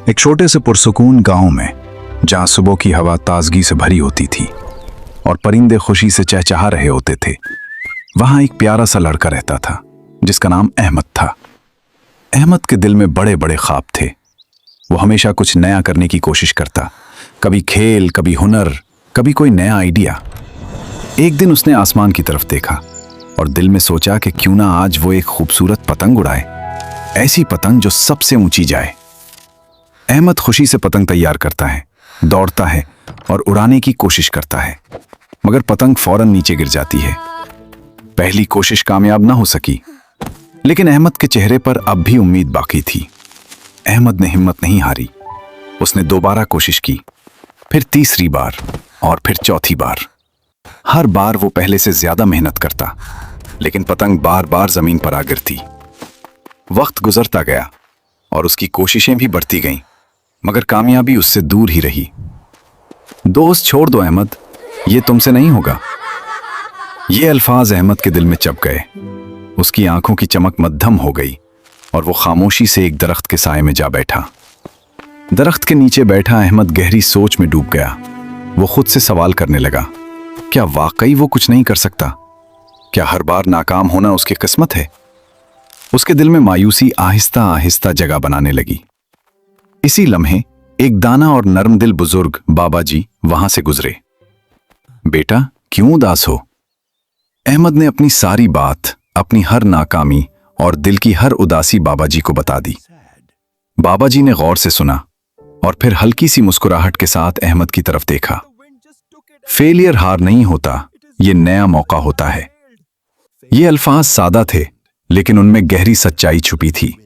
एक छोटे से पुरसुकून गांव में, जहां सुबह की हवा ताजगी से भरी होती थी और परिंदे खुशी से चहचहा रहे होते थे, वहां एक प्यारा सा लड़का रहता था जिसका नाम अहमद था। अहमद के दिल में बड़े बड़े ख्वाब थे। वो हमेशा कुछ नया करने की कोशिश करता, कभी खेल, कभी हुनर, कभी कोई नया आइडिया। एक दिन उसने आसमान की तरफ देखा और दिल में सोचा कि क्यों ना आज वो एक खूबसूरत पतंग उड़ाए, ऐसी पतंग जो सबसे ऊंची जाए। अहमद खुशी से पतंग तैयार करता है, दौड़ता है और उड़ाने की कोशिश करता है, मगर पतंग फौरन नीचे गिर जाती है। पहली कोशिश कामयाब ना हो सकी, लेकिन अहमद के चेहरे पर अब भी उम्मीद बाकी थी। अहमद ने हिम्मत नहीं हारी। उसने दोबारा कोशिश की, फिर तीसरी बार और फिर चौथी बार। हर बार वो पहले से ज्यादा मेहनत करता, लेकिन पतंग बार बार जमीन पर आ गिरती। वक्त गुजरता गया और उसकी कोशिशें भी बढ़ती गईं, मगर कामयाबी उससे दूर ही रही। दोस्त, छोड़ दो अहमद, ये तुमसे नहीं होगा। ये अल्फाज अहमद के दिल में चप गए। उसकी आंखों की चमक मद्धम हो गई और वो खामोशी से एक दरख्त के साए में जा बैठा। दरख्त के नीचे बैठा अहमद गहरी सोच में डूब गया। वो खुद से सवाल करने लगा, क्या वाकई वो कुछ नहीं कर सकता? क्या हर बार नाकाम होना उसकी किस्मत है? उसके दिल में मायूसी आहिस्ता आहिस्ता जगह बनाने लगी। इसी लम्हे एक दाना और नर्म दिल बुजुर्ग बाबा जी वहां से गुजरे। बेटा, क्यों उदास हो? अहमद ने अपनी सारी बात, अपनी हर नाकामी और दिल की हर उदासी बाबा जी को बता दी। बाबा जी ने गौर से सुना और फिर हल्की सी मुस्कुराहट के साथ अहमद की तरफ देखा। फेलियर हार नहीं होता, ये नया मौका होता है। ये अल्फाज सादा थे, लेकिन उनमें गहरी सच्चाई छुपी थी।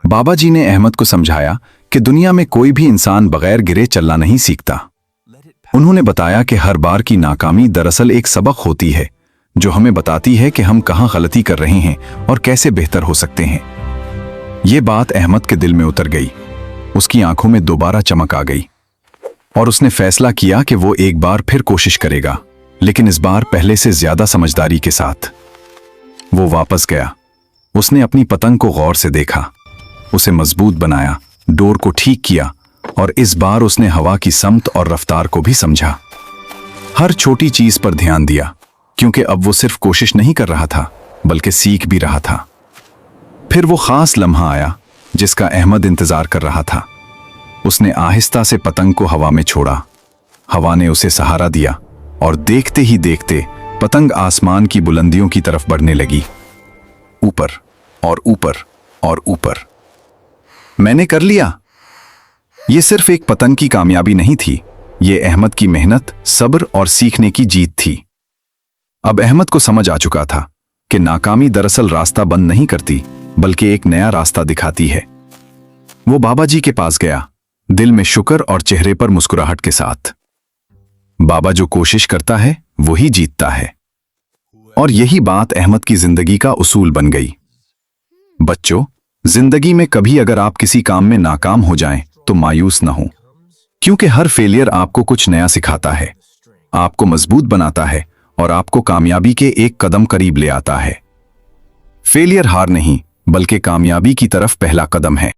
बाबा जी ने अहमद को समझाया कि दुनिया में कोई भी इंसान बगैर गिरे चलना नहीं सीखता। उन्होंने बताया कि हर बार की नाकामी दरअसल एक सबक होती है, जो हमें बताती है कि हम कहां गलती कर रहे हैं और कैसे बेहतर हो सकते हैं। यह बात अहमद के दिल में उतर गई। उसकी आंखों में दोबारा चमक आ गई और उसने फैसला किया कि वो एक बार फिर कोशिश करेगा, लेकिन इस बार पहले से ज्यादा समझदारी के साथ। वो वापस गया। उसने अपनी पतंग को गौर से देखा, उसे मजबूत बनाया, डोर को ठीक किया और इस बार उसने हवा की समत और रफ्तार को भी समझा। हर छोटी चीज पर ध्यान दिया, क्योंकि अब वो सिर्फ कोशिश नहीं कर रहा था, बल्कि सीख भी रहा था। फिर वो खास लम्हा आया जिसका अहमद इंतजार कर रहा था। उसने आहिस्ता से पतंग को हवा में छोड़ा। हवा ने उसे सहारा दिया और देखते ही देखते पतंग आसमान की बुलंदियों की तरफ बढ़ने लगी, ऊपर और ऊपर और ऊपर। मैंने कर लिया। यह सिर्फ एक पतंग की कामयाबी नहीं थी, यह अहमद की मेहनत, सब्र और सीखने की जीत थी। अब अहमद को समझ आ चुका था कि नाकामी दरअसल रास्ता बंद नहीं करती, बल्कि एक नया रास्ता दिखाती है। वो बाबा जी के पास गया, दिल में शुक्र और चेहरे पर मुस्कुराहट के साथ। बाबा जो कोशिश करता है वही जीतता है। और यही बात अहमद की जिंदगी का उसूल बन गई। बच्चों, जिंदगी में कभी अगर आप किसी काम में नाकाम हो जाएं तो मायूस ना हो, क्योंकि हर फेलियर आपको कुछ नया सिखाता है, आपको मजबूत बनाता है और आपको कामयाबी के एक कदम करीब ले आता है। फेलियर हार नहीं, बल्कि कामयाबी की तरफ पहला कदम है।